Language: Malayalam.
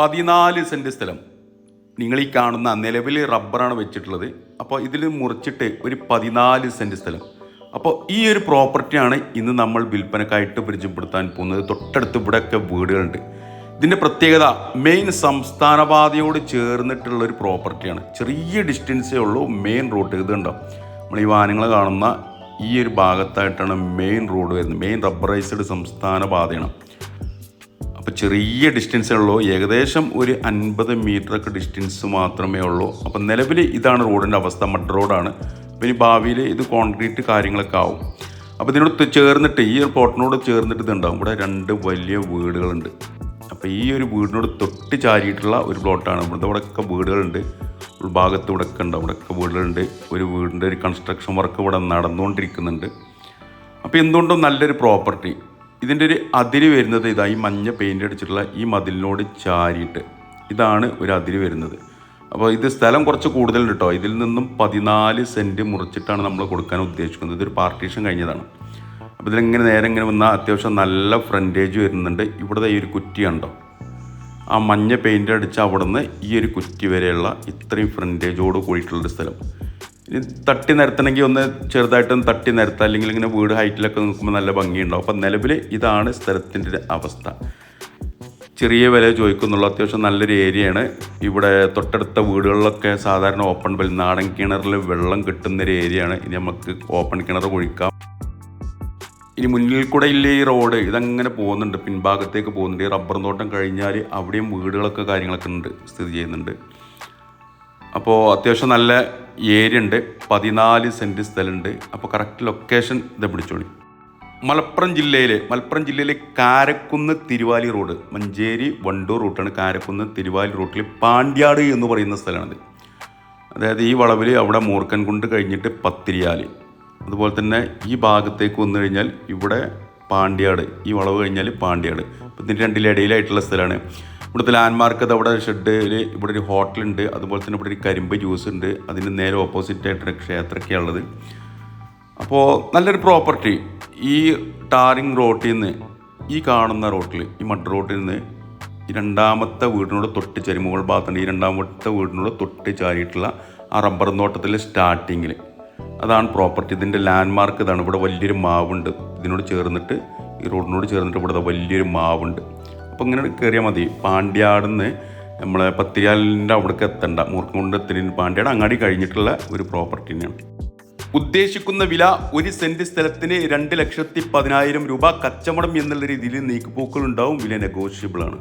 14 സെൻറ്റ് സ്ഥലം. നിങ്ങൾ ഈ കാണുന്ന നിലവിൽ റബ്ബറാണ് വെച്ചിട്ടുള്ളത്. അപ്പോൾ ഇതിൽ മുറിച്ചിട്ട് ഒരു 14 സെൻറ്റ് സ്ഥലം. അപ്പോൾ ഈ ഒരു പ്രോപ്പർട്ടിയാണ് ഇന്ന് നമ്മൾ വിൽപ്പനക്കായിട്ട് പരിചയപ്പെടുത്താൻ പോകുന്നത്. തൊട്ടടുത്ത് ഇവിടെയൊക്കെ വീടുകളുണ്ട്. ഇതിൻ്റെ പ്രത്യേകത മെയിൻ സംസ്ഥാന പാതയോട് ചേർന്നിട്ടുള്ള ഒരു പ്രോപ്പർട്ടിയാണ്. ചെറിയ ഡിസ്റ്റൻസേ ഉള്ളൂ മെയിൻ റോഡ്. ഇതുണ്ടോ, നമ്മൾ ഈ വാഹനങ്ങൾ കാണുന്ന ഈ ഒരു ഭാഗത്തായിട്ടാണ് മെയിൻ റോഡ് വരുന്നത്. മെയിൻ റബ്ബറൈസ്ഡ് സംസ്ഥാന പാതയാണ്. അപ്പോൾ ചെറിയ ഡിസ്റ്റൻസേ ഉള്ളൂ, ഏകദേശം ഒരു 50 മീറ്ററൊക്കെ ഡിസ്റ്റൻസ് മാത്രമേ ഉള്ളൂ. അപ്പം നിലവിൽ ഇതാണ് റോഡിൻ്റെ അവസ്ഥ. മഡ് റോഡാണ്. പിന്നെ ഭാവിയിൽ ഇത് കോൺക്രീറ്റ് കാര്യങ്ങളൊക്കെ ആവും. അപ്പോൾ ഇതിനോട് ചേർന്നിട്ട് ഈ ഒരു പ്ലോട്ടിനോട് ചേർന്നിട്ട് ഇതുണ്ടാവും. ഇവിടെ 2 വലിയ വീടുകളുണ്ട്. അപ്പോൾ ഈ ഒരു വീടിനോട് തൊട്ട് ചാരിയിട്ടുള്ള ഒരു പ്ലോട്ടാണ്. ഇവിടെയൊക്കെ വീടുകളുണ്ട്. ഉൾഭാഗത്ത് ഇവിടെയൊക്കെ ഉണ്ട്, അവിടെയൊക്കെ വീടുകളുണ്ട്. ഒരു വീടിൻ്റെ ഒരു കൺസ്ട്രക്ഷൻ വർക്ക് ഇവിടെ നടന്നുകൊണ്ടിരിക്കുന്നുണ്ട്. അപ്പോൾ എന്തുകൊണ്ടും നല്ലൊരു പ്രോപ്പർട്ടി. ഇതിൻ്റെ ഒരു അതിര് വരുന്നത് ഇതാ, ഈ മഞ്ഞ പെയിൻ്റ് അടിച്ചിട്ടുള്ള ഈ മതിലിനോട് ചാരിയിട്ട് ഇതാണ് ഒരു അതിര് വരുന്നത്. അപ്പോൾ ഇത് സ്ഥലം കുറച്ച് കൂടുതലുണ്ട് കേട്ടോ. ഇതിൽ നിന്നും 14 സെൻറ്റ് മുറിച്ചിട്ടാണ് നമ്മൾ കൊടുക്കാൻ ഉദ്ദേശിക്കുന്നത്. ഇതൊരു പാർട്ടീഷൻ കഴിഞ്ഞതാണ്. അപ്പോൾ ഇതിലിങ്ങനെ നേരെ ഇങ്ങനെ വന്നാൽ അത്യാവശ്യം നല്ല ഫ്രണ്ടേജ് വരുന്നുണ്ട്. ഇവിടെ ഈ ഒരു കുറ്റി ഉണ്ടോ, ആ മഞ്ഞ പെയിൻ്റ് അടിച്ച അവിടെ നിന്ന് ഈ ഒരു കുറ്റി വരെയുള്ള ഇത്രയും ഫ്രണ്ടേജോട് കൂടിയിട്ടുള്ളൊരു സ്ഥലം. ഇനി തട്ടി നിരത്തണമെങ്കിൽ ഒന്ന് ചെറുതായിട്ടൊന്ന് തട്ടി നിരത്താം, അല്ലെങ്കിൽ ഇങ്ങനെ വീട് ഹൈറ്റിലൊക്കെ നിൽക്കുമ്പോൾ നല്ല ഭംഗിയുണ്ടാവും. അപ്പം നിലവിൽ ഇതാണ് സ്ഥലത്തിൻ്റെ അവസ്ഥ. ചെറിയ വില ചോദിക്കുന്നുള്ളൂ. അത്യാവശ്യം നല്ലൊരു ഏരിയയാണ്. ഇവിടെ തൊട്ടടുത്ത വീടുകളിലൊക്കെ സാധാരണ ഓപ്പൺ വെൽ, നാടൻ കിണറിൽ വെള്ളം കിട്ടുന്നൊരു ഏരിയയാണ്. ഇനി നമുക്ക് ഓപ്പൺ കിണർ കുഴിക്കാം. ഇനി മുന്നിൽ കൂടെ ഇല്ല ഈ റോഡ്, ഇതങ്ങനെ പോകുന്നുണ്ട്, പിൻഭാഗത്തേക്ക് പോകുന്നുണ്ട്. ഈ റബ്ബർ തോട്ടം കഴിഞ്ഞാൽ അവിടെയും വീടുകളൊക്കെ കാര്യങ്ങളൊക്കെ ഉണ്ട്, സ്ഥിതി ചെയ്യുന്നുണ്ട്. അപ്പോൾ അത്യാവശ്യം നല്ല ഏരിയ ഉണ്ട്. 14 സെൻറ്റ് സ്ഥലമുണ്ട്. അപ്പോൾ കറക്റ്റ് ലൊക്കേഷൻ ഇത് പിടിച്ചോളി. മലപ്പുറം ജില്ലയിലെ കാരക്കുന്ന് തിരുവാലി റോഡ്, മഞ്ചേരി വണ്ടൂർ റൂട്ടാണ്. കാരക്കുന്ന് തിരുവാലി റൂട്ടിൽ പാണ്ഡ്യാട് എന്ന് പറയുന്ന സ്ഥലമാണിത്. അതായത് ഈ വളവിൽ അവിടെ മൂർക്കൻകുണ്ട് കഴിഞ്ഞിട്ട് പത്തിരിയാൽ, അതുപോലെ തന്നെ ഈ ഭാഗത്തേക്ക് വന്നു കഴിഞ്ഞാൽ ഇവിടെ പാണ്ഡ്യാട്, ഈ വളവ് കഴിഞ്ഞാൽ പാണ്ഡ്യാട്. അപ്പോൾ ഇതിൻ്റെ രണ്ടിലിടയിലായിട്ടുള്ള സ്ഥലമാണ്. ഇവിടുത്തെ ലാൻഡ്മാർക്ക് അത് അവിടെ ഷെഡിൽ ഇവിടെ ഒരു ഹോട്ടലുണ്ട്. അതുപോലെ തന്നെ ഇവിടെ ഒരു കരിമ്പ് ജ്യൂസ് ഉണ്ട്. അതിന് നേരെ ഓപ്പോസിറ്റായിട്ടൊരു ക്ഷേത്രമൊക്കെയാണ് ഉള്ളത്. അപ്പോൾ നല്ലൊരു പ്രോപ്പർട്ടി. ഈ ടാറിങ് റോട്ടിൽ നിന്ന്, ഈ കാണുന്ന റോട്ടിൽ, ഈ മഡ് റോട്ടിൽ നിന്ന് ഈ രണ്ടാമത്തെ വീടിനോട് തൊട്ട് ചാരി, മുകൾ ഭാഗത്തുണ്ട്, ഈ രണ്ടാമത്തെ വീടിനോട് തൊട്ട് ചാരിയിട്ടുള്ള ആ റബ്ബർ തോട്ടത്തിൽ സ്റ്റാർട്ടിങ്ങിൽ അതാണ് പ്രോപ്പർട്ടി. ഇതിൻ്റെ ലാൻഡ്മാർക്ക് ഇതാണ്. ഇവിടെ വലിയൊരു മാവുണ്ട്. ഇതിനോട് ചേർന്നിട്ട്, ഈ റോഡിനോട് ചേർന്നിട്ട് ഇവിടെ വലിയൊരു മാവുണ്ട്. അപ്പോൾ ഇങ്ങനെ കയറിയാൽ മതി. പാണ്ഡ്യാടിന്ന് നമ്മളെ പത്തിരിയാലിൻ്റെ അവിടേക്ക് എത്തണ്ട, മൂർക്കംകുണ്ട് എത്തുന്നതിന് പാണ്ഡ്യാട് അങ്ങാടി കഴിഞ്ഞിട്ടുള്ള ഒരു പ്രോപ്പർട്ടി തന്നെയാണ്. ഉദ്ദേശിക്കുന്ന വില 1 സെൻറ്റ് സ്ഥലത്തിന് 2,10,000 രൂപ. കച്ചവടം എന്നുള്ള രീതിയിൽ നീക്കുപോക്കുകളുണ്ടാവും. വില നെഗോഷ്യബിൾ ആണ്.